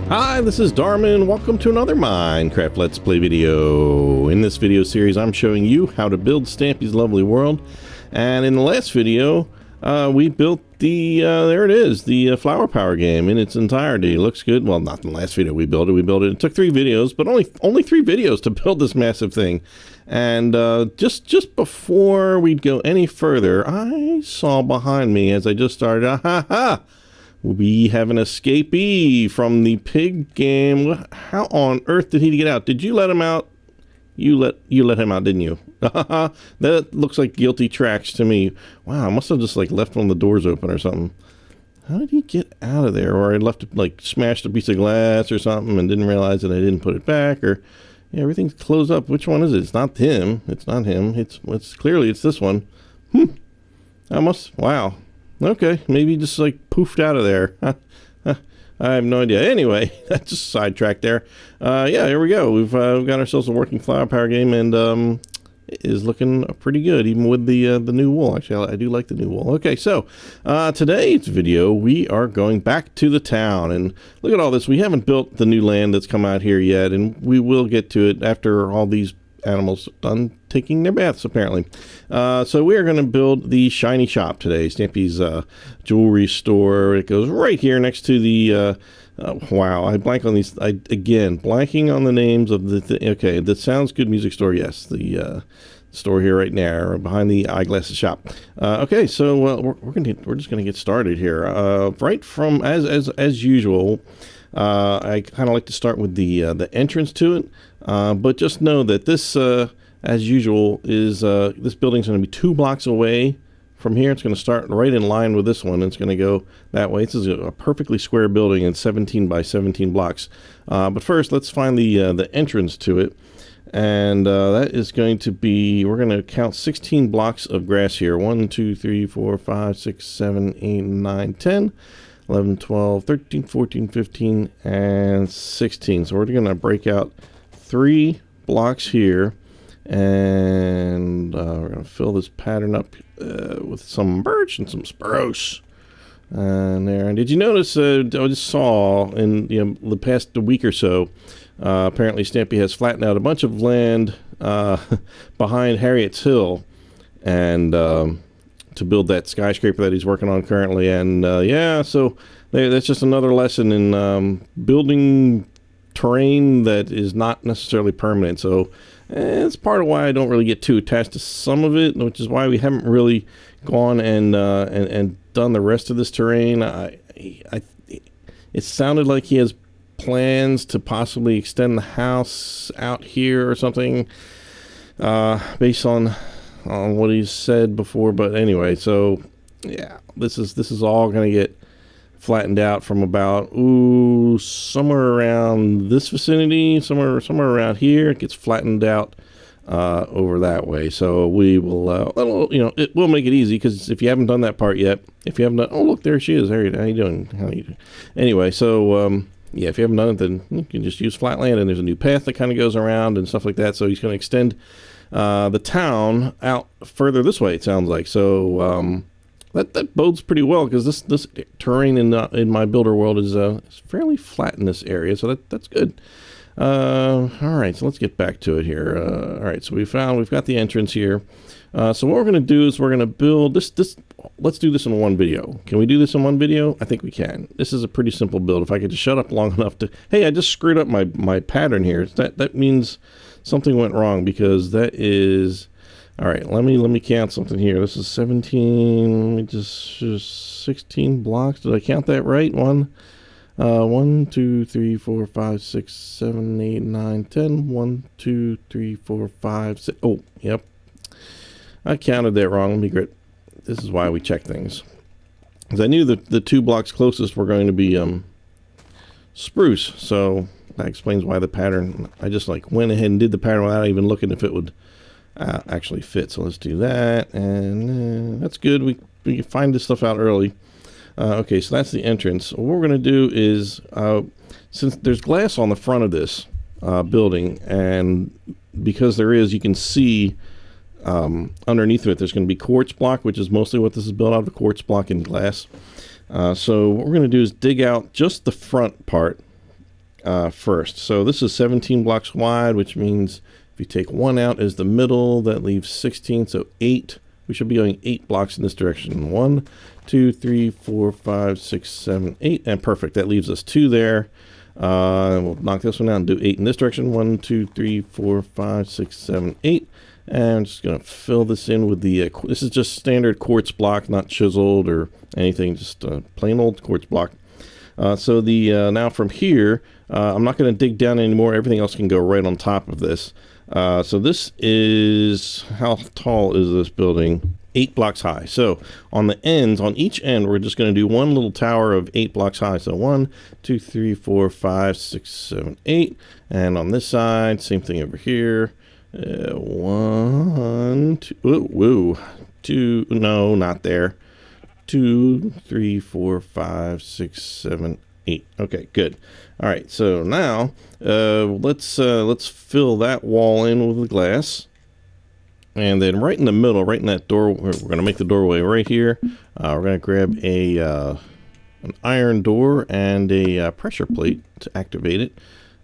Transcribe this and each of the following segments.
Hi, this is Darman. Welcome to another Minecraft Let's Play video. In this video series, I'm showing you how to build Stampy's Lovely World. And in the last video, we built the, there it is, the flower power game in its entirety. It looks good. Well, not in the last video we built it. It took 3 videos, but only 3 videos to build this massive thing. And just before we go any further, I saw behind me as I just started, we have an escapee from the pig game. How on earth did he get out? Did you let him out? You let him out, didn't you? That looks like guilty tracks to me. Wow, I must have just like left one of the doors open or something. How did he get out of there? Or I left it, like smashed a piece of glass or something and didn't realize that I didn't put it back. Or yeah, everything's closed up. Which one is it? It's not him. It's not him. It's clearly it's this one. Wow. Okay, maybe just like poofed out of there. I have no idea. Anyway, that's just sidetracked there. Yeah, here we go. We've got ourselves a working flower power game, and it is looking pretty good, even with the new wool. Actually, I do like the new wool. Okay, so today's video, we are going back to the town, and look at all this. We haven't built the new land that's come out here yet, and we will get to it after all these animals done taking their baths, apparently. So we are going to build the shiny shop today, Stampy's jewelry store. It goes right here next to the wow, I blank on these again, blanking on the names of the okay, the Sounds Good music store. Yes, the store here right now behind the eyeglasses shop. Okay, so we're just gonna get started here. Right from as usual, I kind of like to start with the entrance to it, but just know that this as usual is this building's going to be 2 blocks away from here. It's going to start right in line with this one. It's going to go that way. This is a perfectly square building and 17 by 17 blocks. But first, let's find the entrance to it, and that is going to be, we're going to count 16 blocks of grass here. 1, 2, 3, 4, 5, 6, 7, 8, 9, 10. 11, 12, 13, 14, 15, and 16. So we're going to break out 3 blocks here, and we're going to fill this pattern up with some birch and some spruce. And there. And did you notice, I just saw in the past week or so, apparently Stampy has flattened out a bunch of land behind Harriet's Hill, and to build that skyscraper that he's working on currently. And yeah, so that's just another lesson in building terrain that is not necessarily permanent. So it's part of why I don't really get too attached to some of it, which is why we haven't really gone and done the rest of this terrain. It sounded like he has plans to possibly extend the house out here or something, based on what he's said before. But anyway, so yeah, this is all going to get flattened out from about somewhere around this vicinity, somewhere around here. It gets flattened out over that way. So we will it will make it easy, because if you haven't done that part yet, if you haven't done, oh look, there she is. Harriet, how you doing? Anyway, so yeah, if you haven't done it, then you can just use flat land, and there's a new path that kind of goes around and stuff like that. So he's going to extend the town out further this way, it sounds like. So that bodes pretty well, because this terrain in my builder world is fairly flat in this area, so that's good. All right, so let's get back to it here. All right, so we've got the entrance here. So what we're going to do is we're going to build this. Let's do this in one video. Can we do this in one video? I think we can. This is a pretty simple build. If I could just shut up long enough to, hey, I just screwed up my pattern here. That means something went wrong, because that is, all right, let me count something here. This is 17, let me just 16 blocks. Did I count that right? 1, 2, 3, 4, 5, 6, 7, 8, 9, 10. 1, 2, 3, 4, 5, 6. Oh, yep. I counted that wrong. Let me grit. This is why we check things, because I knew that the 2 blocks closest were going to be spruce. So that explains why the pattern, I just like went ahead and did the pattern without even looking if it would actually fit. So let's do that, and that's good. We can find this stuff out early. Okay, so that's the entrance. What we're going to do is, since there's glass on the front of this building, and because there is, you can see underneath it, there's going to be quartz block, which is mostly what this is built out of, quartz block and glass. So what we're going to do is dig out just the front part first. So this is 17 blocks wide, which means if you take one out as the middle, that leaves 16, so 8. We should be going 8 blocks in this direction. 1, 2, 3, 4, 5, 6, 7, 8, and perfect. That leaves us 2 there. We'll knock this one out and do 8 in this direction. 1, 2, 3, 4, 5, 6, 7, 8. And I'm just going to fill this in with the, this is just standard quartz block, not chiseled or anything, just plain old quartz block. So the now from here, I'm not going to dig down anymore. Everything else can go right on top of this. So this is, how tall is this building? 8 blocks high. So on the ends, on each end, we're just going to do one little tower of 8 blocks high. So 1, 2, 3, 4, 5, 6, 7, 8. And on this side, same thing over here. 1, 2, whoa, 2, no, not there. 2, 3, 4, 5, 6, 7, 8. Okay, good. All right, so now let's fill that wall in with the glass, and then right in the middle, right in that door, we're going to make the doorway right here. We're going to grab an iron door and a pressure plate to activate it.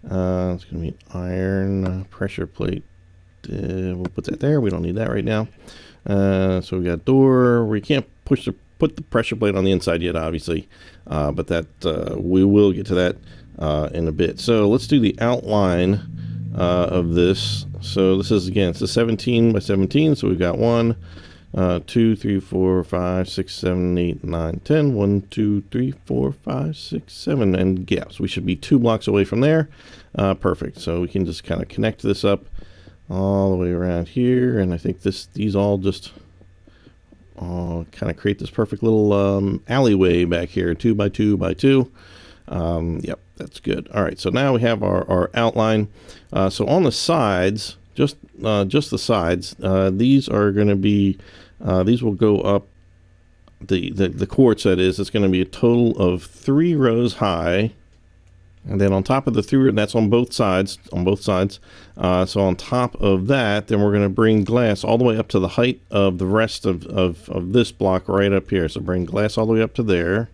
It's going to be an iron pressure plate. We'll put that there. We don't need that right now. So we got door. We can't put the pressure plate on the inside yet, obviously, but that we will get to that in a bit. So let's do the outline of this. So this is, again, it's a 17 by 17. So we've got 1, 2, 3, 4, 5, 6, 7, 8, 9, 10. 1, 2, 3, 4, 5, 6, 7, and gaps. We should be 2 blocks away from there. Perfect. So we can just kind of connect this up all the way around here, and I think these all just kind of create this perfect little alleyway back here, 2 by 2 by 2. Yep, that's good. All right, so now we have our outline. So on the sides, just the sides, these are going to be these will go up the quartz, that is. It's going to be a total of 3 rows high. And then on top of the 3, that's on both sides, so on top of that, then we're going to bring glass all the way up to the height of the rest of this block right up here. So bring glass all the way up to there.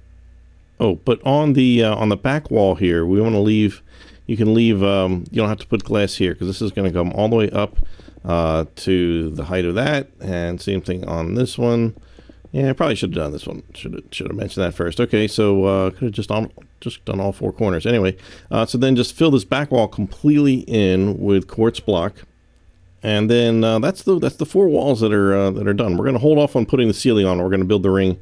Oh, but on the back wall here, we want to leave, you can leave, you don't have to put glass here, because this is going to come all the way up to the height of that. And same thing on this one. Yeah, I probably should have done this one. Should have mentioned that first. Okay, so could have just done all 4 corners. Anyway, so then just fill this back wall completely in with quartz block, and then that's the 4 walls that are done. We're going to hold off on putting the ceiling on. We're going to build the ring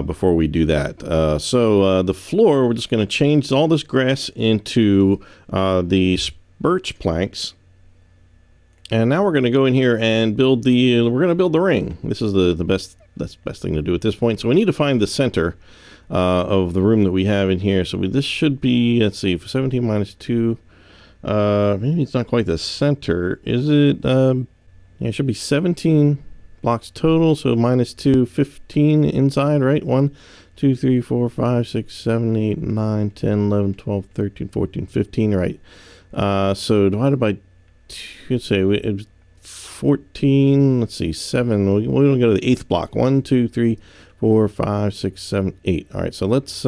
before we do that. So the floor, we're just going to change all this grass into the birch planks. And now we're going to go in here and build the ring. This is that's the best thing to do at this point. So we need to find the center of the room that we have in here. So this should be, let's see, 17 minus 2. Maybe it's not quite the center, is it? Yeah, it should be 17 blocks total. So minus 2, 15 inside, right? 1, 2, 3, 4, 5, 6, 7, 8, 9, 10, 11, 12, 13, 14, 15, right? So divided by 2, say it was 14, let's see, 7. We're going to go to the 8th block. 1, 2, 3, 4, 5, 6, 7, 8. All right, so let's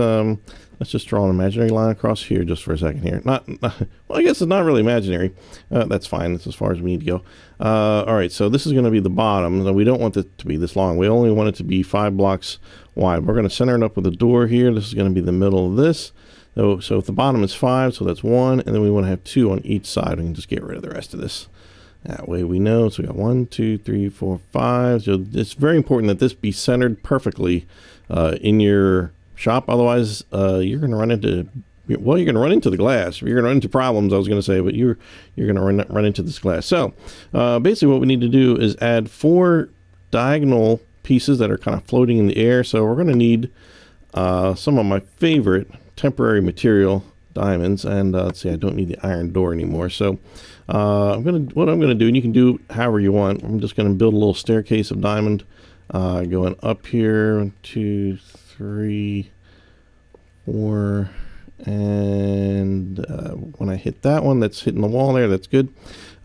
just draw an imaginary line across here just for a second here. Not well, I guess it's not really imaginary. That's fine. That's as far as we need to go. All right, so this is going to be the bottom. We don't want it to be this long. We only want it to be 5 blocks wide. We're going to center it up with a door here. This is going to be the middle of this. So if the bottom is 5, so that's 1, and then we want to have 2 on each side. We can just get rid of the rest of this. That way we know. So we got 1, 2, 3, 4, 5. So it's very important that this be centered perfectly in your shop. Otherwise, you're going to run into, well, you're going to run into the glass. You're going to run into problems, I was going to say, but you're going to run into this glass. So basically what we need to do is add 4 diagonal pieces that are kind of floating in the air. So we're going to need some of my favorite temporary material, diamonds, and let's see, I don't need the iron door anymore. So what I'm gonna do, and you can do however you want. I'm just gonna build a little staircase of diamond going up here. 1, 2, 3, 4, and when I hit that one, that's hitting the wall there. That's good.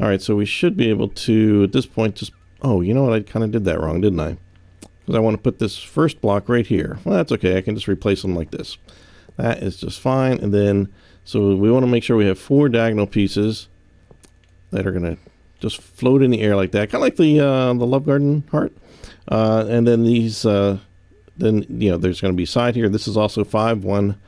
All right, so we should be able to at this point just, oh, you know what? I kind of did that wrong, didn't I? Because I want to put this first block right here. Well, that's okay. I can just replace them like this. That is just fine. And then So we want to make sure we have 4 diagonal pieces that are going to just float in the air like that, kind of like the Love Garden heart. And then these, then there's going to be side here. This is also 5. 1,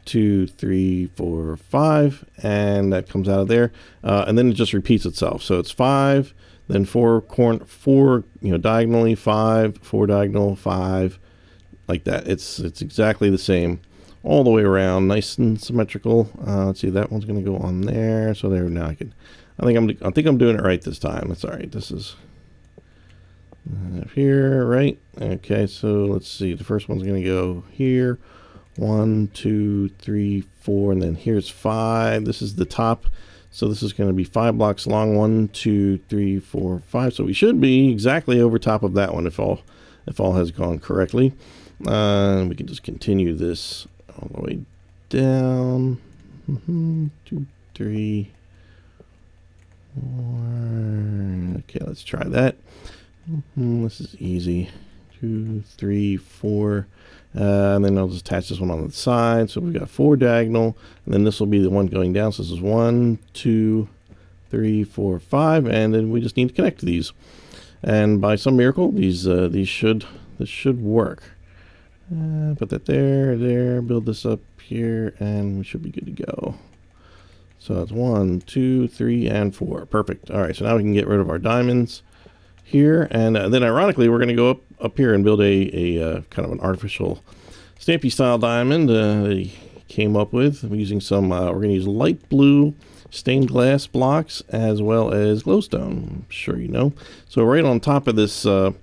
2, 3, 4, 5, and that comes out of there. And then it just repeats itself. So it's 5, then 4 diagonally, 5, 4 diagonal, 5, like that. It's exactly the same all the way around, nice and symmetrical. Let's see, that one's going to go on there. So there, now I think I'm doing it right this time. That's all right. This is here, right? Okay, so let's see. The first one's going to go here. 1, 2, 3, 4, and then here's 5. This is the top. So this is going to be 5 blocks long. 1, 2, 3, 4, 5. So we should be exactly over top of that one if all has gone correctly. We can just continue this all the way down. 2, 3, 4. Okay, let's try that. This is easy. 2, 3, 4. And then I'll just attach this one on the side. So we've got 4 diagonal, and then this will be the one going down. So this is 1, 2, 3, 4, 5, and then we just need to connect these. And by some miracle, this should work. Put that there, build this up here, and we should be good to go. So that's 1, 2, 3, and 4. Perfect. All right, so now we can get rid of our diamonds here, and then ironically we're going to go up here and build a kind of an artificial Stampy style diamond that he came up with using some we're going to use light blue stained glass blocks as well as glowstone. I'm sure you know. So right on top of this stone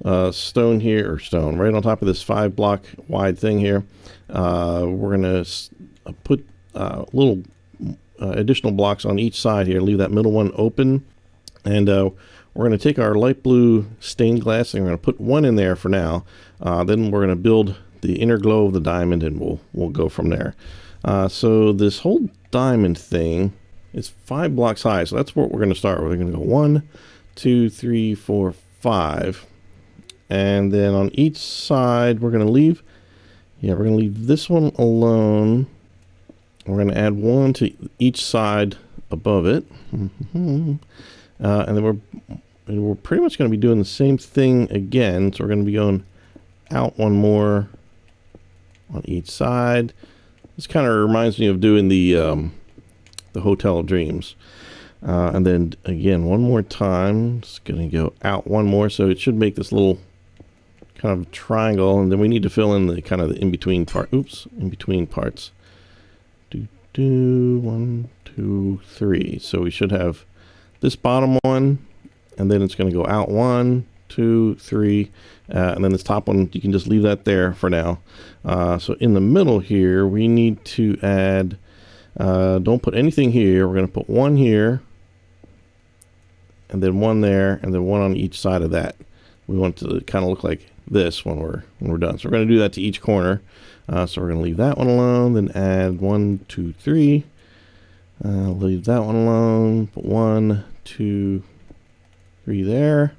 right on top of this 5 block wide thing here, we're going to put little additional blocks on each side here, leave that middle one open, and we're going to take our light blue stained glass and we're going to put one in there for now. Then we're going to build the inner glow of the diamond, and we'll go from there. So this whole diamond thing is 5 blocks high. So that's what we're going to start with. We're going to go 1, 2, 3, 4, 5. And then on each side, we're going to leave this one alone. We're going to add 1 to each side above it. And then we're pretty much going to be doing the same thing again. So we're going to be going out 1 more on each side. This kind of reminds me of doing the Hotel of Dreams. And then again, 1 more time. Just going to go out 1 more. So it should make this little kind of triangle. And then we need to fill in the kind of the in-between part. Oops, in-between parts. 1, 2, 3. So we should have this bottom one, and then it's going to go out 1, 2, 3, and then this top one, you can just leave that there for now. So in the middle here, we need to add, don't put anything here. We're going to put 1 here, and then 1 there, and then 1 on each side of that. We want it to kind of look like this when we're done. So we're going to do that to each corner. So we're going to leave that one alone, then add 1, 2, 3. Leave that one alone. Put 1, 2, 3 there.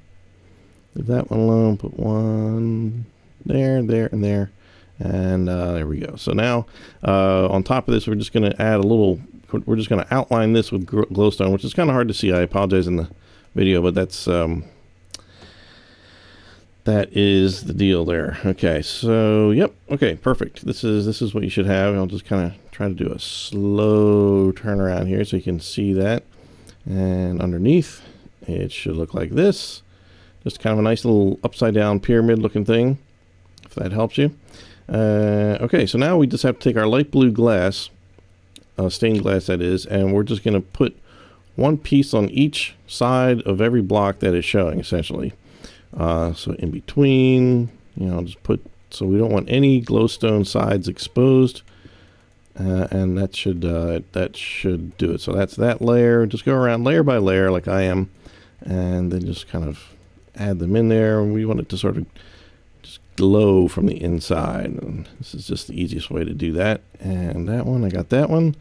Leave that one alone. Put 1 there, there, and there. And there we go. So now on top of this, we're just going to add we're just going to outline this with glowstone, which is kind of hard to see. I apologize in the video, but that is the deal there. Okay, so yep. Okay, perfect. This is what you should have. I'll just kind of try to do a slow turnaround here so you can see that. And underneath, it should look like this. Just kind of a nice little upside down pyramid looking thing, if that helps you. Okay, so now we just have to take our light blue glass, stained glass that is, and we're just going to put 1 piece on each side of every block that is showing, essentially. So in between, just put, so we don't want any glowstone sides exposed, and that should do it. So that's that layer. Just go around layer by layer like I am, and then just kind of add them in there. And we want it to sort of just glow from the inside, and this is just the easiest way to do that. And that one, I got that one.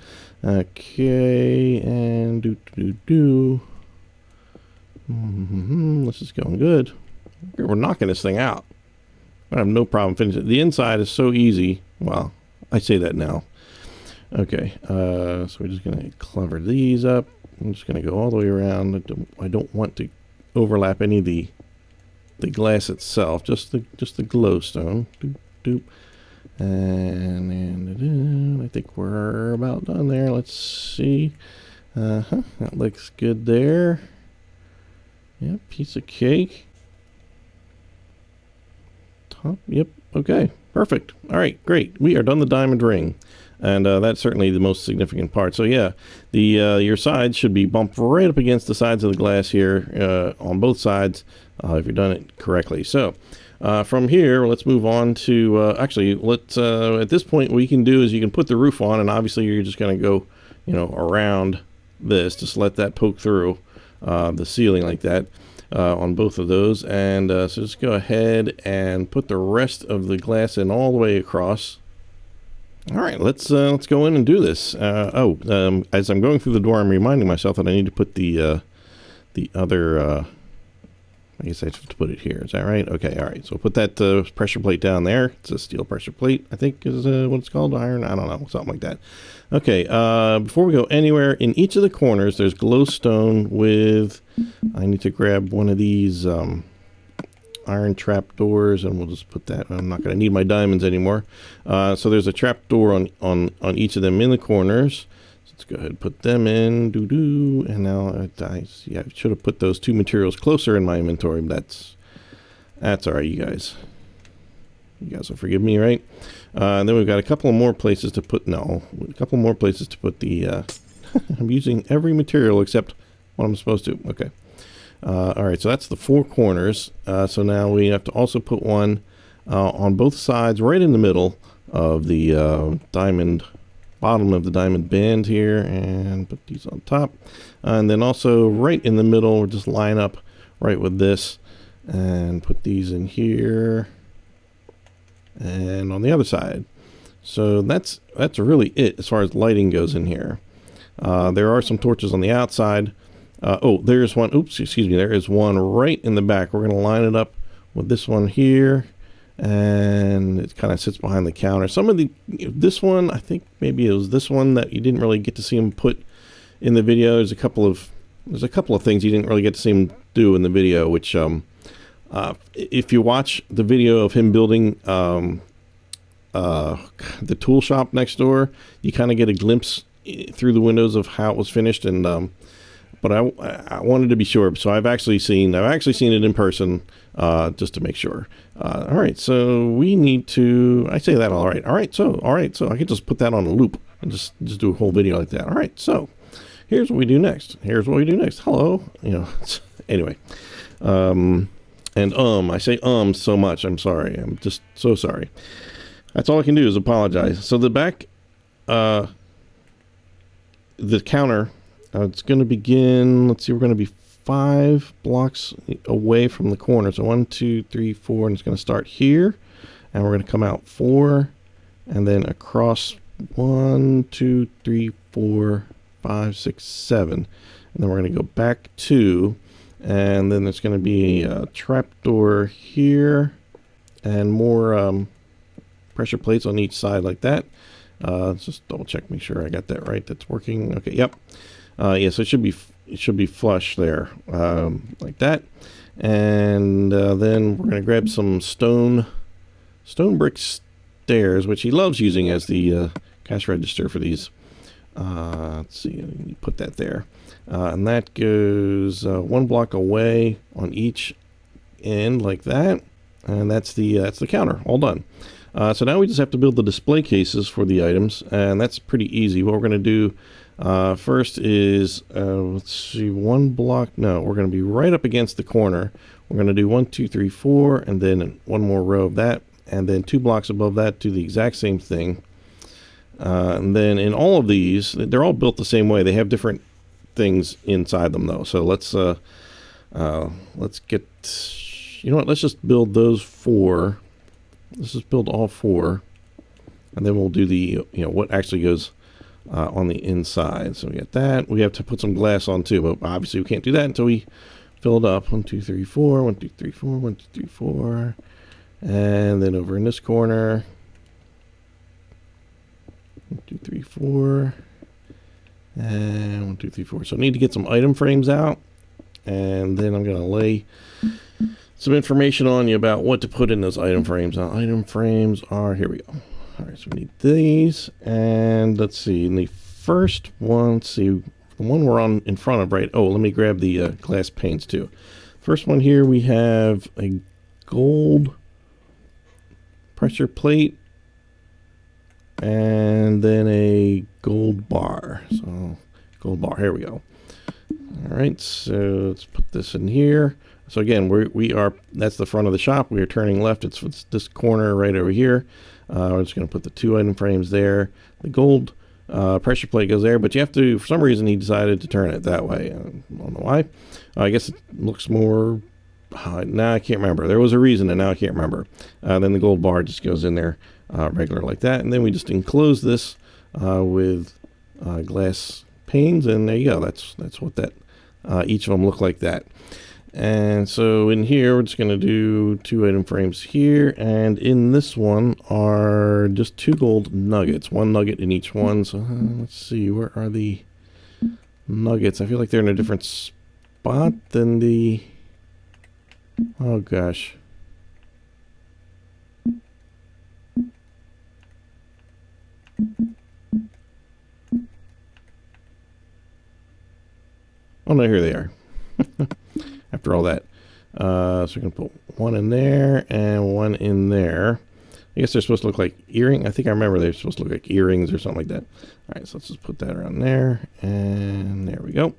Okay, and this is going good. We're knocking this thing out. I have no problem finishing it. The inside is so easy. Well, I say that now. Okay, so we're just going to cover these up. I'm just going to go all the way around. I don't want to overlap any of the glass itself, just the glowstone. Doop, doop. And I think we're about done there. Let's see. That looks good there. Yeah, piece of cake. Top. Yep. Okay. Perfect. All right. Great. We are done the diamond ring. And that's certainly the most significant part. So yeah, your sides should be bumped right up against the sides of the glass here on both sides if you've done it correctly. So from here, let's move on to actually, let's at this point, what you can do is you can put the roof on, and obviously you're just going to go, around this, just let that poke through the ceiling like that on both of those. And so just go ahead and put the rest of the glass in all the way across. All right, let's go in and do this. As I'm going through the door, I'm reminding myself that I need to put the other. I guess I have to put it here. Is that right? Okay. All right. So put that pressure plate down there. It's a steel pressure plate, I think is what it's called. Iron. I don't know. Something like that. Okay. Before we go anywhere, in each of the corners, there's glowstone with. I need to grab one of these. Iron trap doors, and we'll just put that. I'm not going to need my diamonds anymore. So there's a trap door on each of them in the corners. So let's go ahead and put them in. And now I should have put those two materials closer in my inventory, but that's all right, you guys. You guys will forgive me, right? And then we've got a couple more places to put. No, a couple more places to put the. I'm using every material except what I'm supposed to. Okay. All right, so that's the four corners. So now we have to also put one on both sides, right in the middle of the diamond, bottom of the diamond band here, and put these on top. And then also right in the middle, we'll just line up right with this and put these in here and on the other side. So that's really it as far as lighting goes in here. There are some torches on the outside. There's one. Oops, excuse me. There is one right in the back. We're going to line it up with this one here, and it kind of sits behind the counter. This one, I think maybe it was this one that you didn't really get to see him put in the video. There's a couple of things you didn't really get to see him do in the video, which, if you watch the video of him building the tool shop next door, you kind of get a glimpse through the windows of how it was finished, and but I wanted to be sure, so I've actually seen it in person just to make sure. All right, so we need to. I say that all right. So I can just put that on a loop and just do a whole video like that. All right, so here's what we do next. Hello, Anyway, I say so much. I'm sorry. I'm just so sorry. That's all I can do is apologize. So the back, the counter. It's going to begin, let's see, we're going to be 5 blocks away from the corner. So 1, 2, 3, 4, and it's going to start here. And we're going to come out 4, and then across 1, 2, 3, 4, 5, 6, 7. And then we're going to go back 2, and then there's going to be a trap door here, and more pressure plates on each side like that. Let's just double check, make sure I got that right. That's working. Okay, yep. So it should be flush there, like that. And then we're going to grab some stone brick stairs, which he loves using as the cash register for these. Let's see, put that there. And that goes 1 block away on each end like that. And that's the counter, all done. So now we just have to build the display cases for the items, and that's pretty easy. What we're going to do first is, let's see, 1 block. No, we're going to be right up against the corner. We're going to do 1, 2, 3, 4, and then 1 more row of that, and then 2 blocks above that do the exact same thing. And then in all of these, they're all built the same way. They have different things inside them, though. So let's get, let's just build those 4. Let's just build all 4, and then we'll do the, what actually goes on the inside. So we got that. We have to put some glass on too, but obviously we can't do that until we fill it up. 1, 2, 3, 4, 1, 2, 3, 4, 1, 2, 3, 4, and then over in this corner, 1, 2, 3, 4. And 1, 2, 3, 4. So I need to get some item frames out. And then I'm going to lay some information on you about what to put in those item frames. Now, item frames are, here we go. All right, so we need these. And let's see, in the first one, let's see, the one we're on in front of, right? Oh, let me grab the glass panes too. First one here, we have a gold pressure plate and then a gold bar. So gold bar, here we go. All right, so let's put this in here. So again, we are, that's the front of the shop. We are turning left. It's this corner right over here. We're just going to put the 2 item frames there. The gold pressure plate goes there, but you have to, for some reason, he decided to turn it that way. I don't know why. I guess it looks more, now I can't remember. There was a reason, and now I can't remember. Then the gold bar just goes in there regular like that, and then we just enclose this with glass panes, and there you go. That's what that, each of them look like that. And so in here, we're just going to do 2 item frames here. And in this one are just 2 gold nuggets, 1 nugget in each one. So let's see, where are the nuggets? I feel like they're in a different spot than the, oh gosh. Oh no, here they are. After all that. So we're going to put 1 in there and 1 in there. I guess they're supposed to look like earrings. I think I remember they're supposed to look like earrings or something like that. All right, so let's just put that around there. And there we go.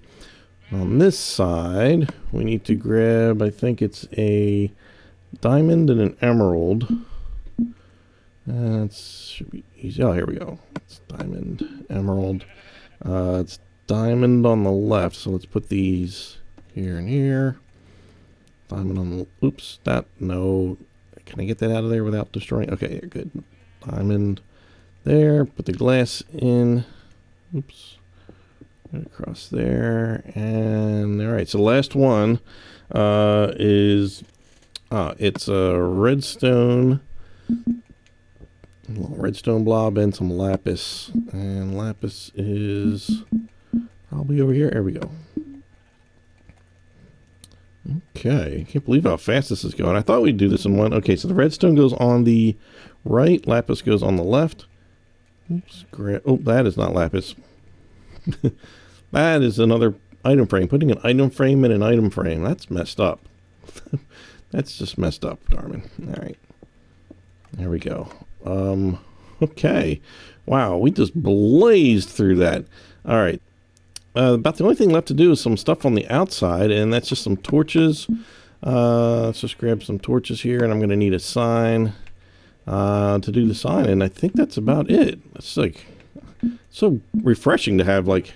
On this side, we need to grab, I think it's a diamond and an emerald. That should be easy. Oh, here we go. It's diamond, emerald. It's diamond on the left. So let's put these here and here. Diamond on the, oops, that, no. Can I get that out of there without destroying? Okay, good. Diamond there. Put the glass in. Oops. Across there. And all right, so the last one is, it's a redstone. A little redstone blob and some lapis. And lapis is probably over here. There we go. Okay, I can't believe how fast this is going. I thought we'd do this in one. Okay, so the redstone goes on the right, lapis goes on the left. Oops, oh, that is not lapis. That is another item frame. Putting an item frame in an item frame. That's messed up. That's just messed up, Darman. All right. There we go. Okay. Wow, we just blazed through that. All right. About the only thing left to do is some stuff on the outside, and that's just some torches. Let's just grab some torches here, and I'm going to need a sign to do the sign, and I think that's about it. It's like so refreshing to have like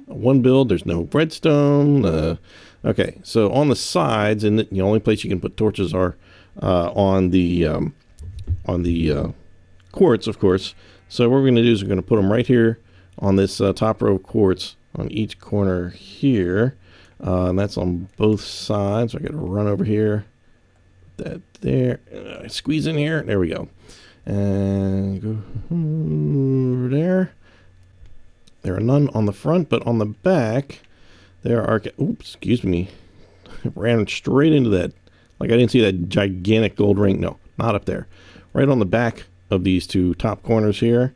one build. There's no redstone. Okay, so on the sides, and the only place you can put torches are on the quartz, of course. So what we're going to do is we're going to put them right here on this top row of quartz on each corner here. And that's on both sides. So I got to run over here. Put that there. Squeeze in here. There we go. And go over there. There are none on the front, but on the back, there are... Oops, excuse me. I ran straight into that. Like I didn't see that gigantic gold ring. No, not up there. Right on the back of these 2 top corners here.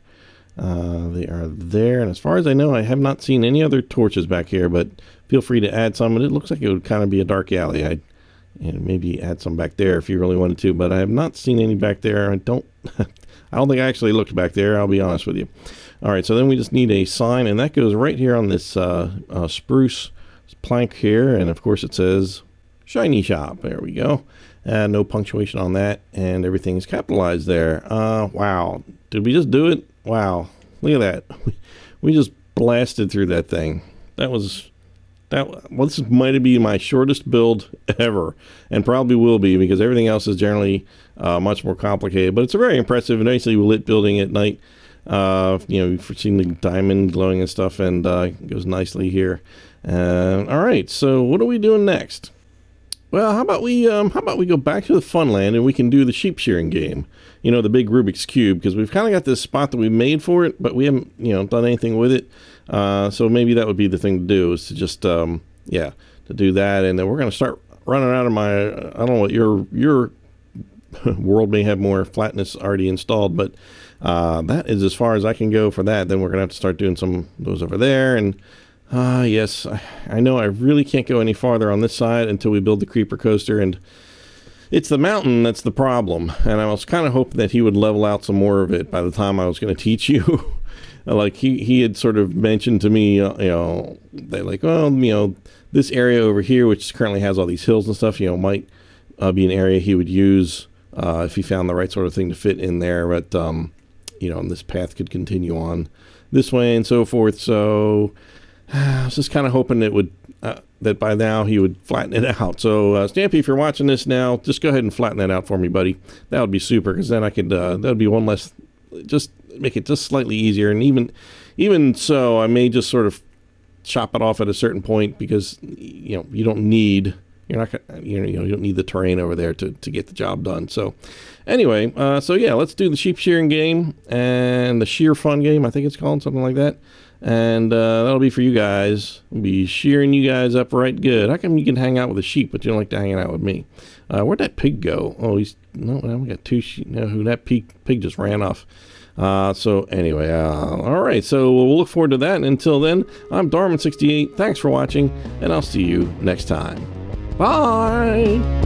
They are there, and as far as I know, I have not seen any other torches back here, but feel free to add some. And it looks like it would kind of be a dark alley. I'd maybe add some back there if you really wanted to, but I have not seen any back there. I don't think I actually looked back there, I'll be honest with you. All right, so then we just need a sign, and that goes right here on this spruce plank here, and of course it says Shiny Shop. There we go. No punctuation on that, and everything's capitalized there. Wow, did we just do it? Wow, look at that. We just blasted through that thing. Well, this might be my shortest build ever, and probably will be, because everything else is generally much more complicated. But it's a very impressive and nicely lit building at night. For seeing the diamond glowing and stuff, and it goes nicely here. All right, so what are we doing next? Well, how about we go back to the fun land and we can do the sheep shearing game. You know, the big Rubik's Cube, because we've kind of got this spot that we made for it, but we haven't, done anything with it. So maybe that would be the thing to do, is to just, to do that. And then we're going to start running out of my, I don't know what your world may have more flatness already installed, but that is as far as I can go for that. Then we're going to have to start doing some of those over there. And yes, I know I really can't go any farther on this side until we build the creeper coaster, and it's the mountain that's the problem. And I was kind of hoping that he would level out some more of it by the time I was going to teach you. Like he had sort of mentioned to me, that like, well, this area over here, which currently has all these hills and stuff, might be an area he would use if he found the right sort of thing to fit in there. But, and this path could continue on this way and so forth. So I was just kind of hoping it would, that by now he would flatten it out. So, Stampy, if you're watching this now, just go ahead and flatten that out for me, buddy. That would be super, because then I could, that would be one less, just make it just slightly easier. And even so, I may just sort of chop it off at a certain point, because, you don't need the terrain over there to get the job done. So anyway, let's do the sheep shearing game and the shear fun game, I think it's called, something like that. And that'll be for you guys. I'll be shearing you guys up right good. How come you can hang out with a sheep, but you don't like to hang out with me? Where'd that pig go? Oh, now we got two sheep. No, that pig just ran off. So anyway, all right. So we'll look forward to that. And until then, I'm Darman68. Thanks for watching, and I'll see you next time. Bye.